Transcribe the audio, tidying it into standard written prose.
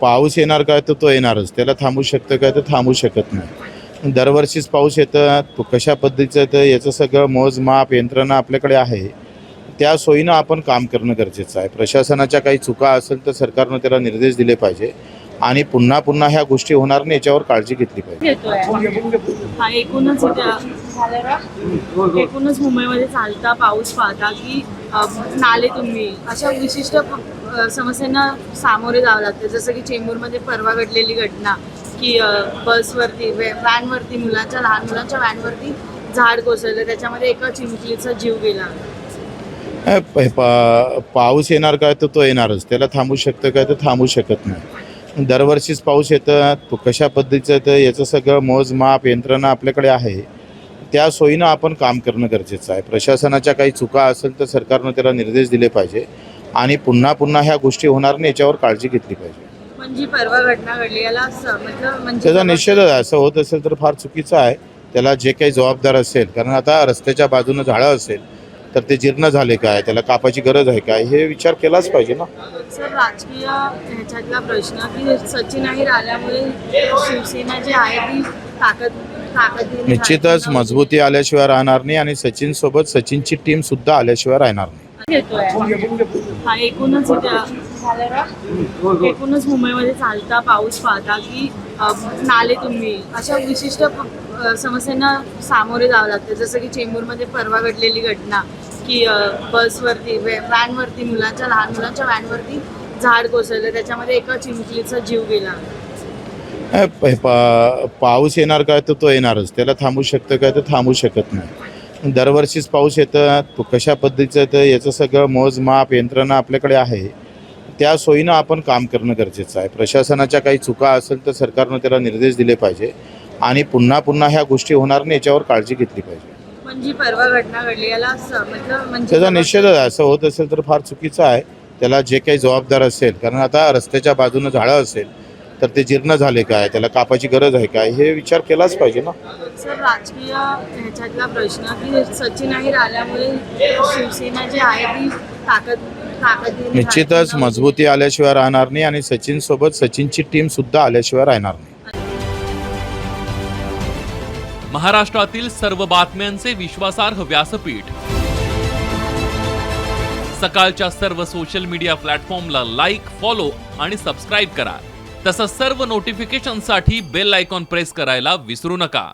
पाऊस येणार काय तर तो येणारच, त्याला थांबू शकतं काय तर थांबू शकत नाही. दरवर्षीच पाऊस येतं, तो कशा पद्धतीचं येतं याचं सगळं मोजमाप यंत्रणा आपल्याकडे आहे. त्या सोयीनं आपण काम करणं गरजेचं आहे. प्रशासनाच्या काही चुका असेल तर सरकारनं त्याला निर्देश दिले पाहिजे आणि पुन्हा पुन्हा ह्या गोष्टी होणार नाही याच्यावर काळजी घेतली पाहिजे. हा एकूणच मुंबईमध्ये चालता पाऊस पाहता की नाले तुम्ही अशा विशिष्ट समस्यांना सामोरे जावं लागतं, जसं की चेंबूरमध्ये परवा घडलेली घटना की बसवरती व्हॅनवरती लहान मुलांच्या व्हॅनवरती झाड कोसळलं, त्याच्यामध्ये एका चिमुकलीचा जीव गेला. पाऊस येणार काय तर तो येणारच, त्याला थांबू शकतं काय तर थांबू शकत नाही. दरवर्षीच पाऊस येतं, तो कशा पद्धतीचं येतं याचं सगळं मोजमाप यंत्रणा आपल्याकडे आहे. त्या सोयीनं आपण काम करणं गरजेचं आहे. प्रशासनाच्या काही चुका असेल तर सरकारनं त्याला निर्देश दिले पाहिजे आणि पुन्हा पुन्हा ह्या गोष्टी होणार नाही याच्यावर काळजी घेतली पाहिजे. म्हणजे परवा घटना घडली याला म्हणजे त्याचा निषेध असं होत असेल तर फार चुकीचं आहे. त्याला जे काही जबाबदार असेल, कारण आता रस्त्याच्या बाजूनं झाडं असेल तर ते जीर्ण झाले काय, त्याला कापाची गरज आहे काय, हे विचार केलाच पाहिजे ना. सर, राजकीय ह्याच्यातला प्रश्न की सचिन अहिर आल्यामुळे शिवसेना जी आहे ती ताकद निश्चितच मजबूती आल्याशिवाय राहणार नाही आणि सचिन सोबत सचिनची टीम सुद्धा आल्याशिवाय राहणार नाही. हा एकूणच मुंबईमध्ये चालता पाऊस पाहता की नाले तुम्ही अशा विशिष्ट समस्यांना सामोरे जावं लागतं, जसं की चेंबूरमध्ये परवा घडलेली घटना की बसवरती व्हॅनवरती लहान मुलांच्या व्हॅनवरती झाड कोसळलं, त्याच्यामध्ये एका चिमुकलीचा जीव गेला. पाऊस येणार काय तर तो येणारच, त्याला थांबू शकतं काय तर थांबू शकत नाही. दरवर्षीच पाऊस येतं, तो कशा पद्धतीचं येतं याचं सगळं मोजमाप यंत्रणा आपल्याकडे आहे. त्या सोयीनं आपण काम करणं गरजेचं आहे. प्रशासनाच्या काही चुका असेल तर सरकारनं त्याला निर्देश दिले पाहिजे आणि पुन्हा पुन्हा ह्या गोष्टी होणार नाही याच्यावर काळजी घेतली पाहिजे. म्हणजे परवा घटना घडली याला त्याचा निषेध असं होत असेल तर फार चुकीचं आहे. त्याला जे काही जबाबदार असेल, कारण आता रस्त्याच्या बाजूनं झाडं असेल तर ते जीर्ण झाले काय, त्याला कापाची गरज आहे काय, हे विचार केलाच पाहिजे ना. सर, राजकीय ह्याच्यातला प्रश्न की सचिन अहिर आल्यामुळे शिवसेना जी आहे ती ताकद निश्चितच मजबूती आल्याशिवाय राहणार नाही आणि सचिन सोबत सचिनची टीम सुद्धा आल्याशिवाय राहणार नाही. महाराष्ट्रातील सर्व बातम्यांचे विश्वासार्ह व्यासपीठ, सकाळच्या सर्व सोशल मीडिया प्लॅटफॉर्मला लाईक, फॉलो आणि सबस्क्राईब करा. तसंच सर्व नोटिफिकेशनसाठी बेल आयकॉन प्रेस करायला विसरू नका.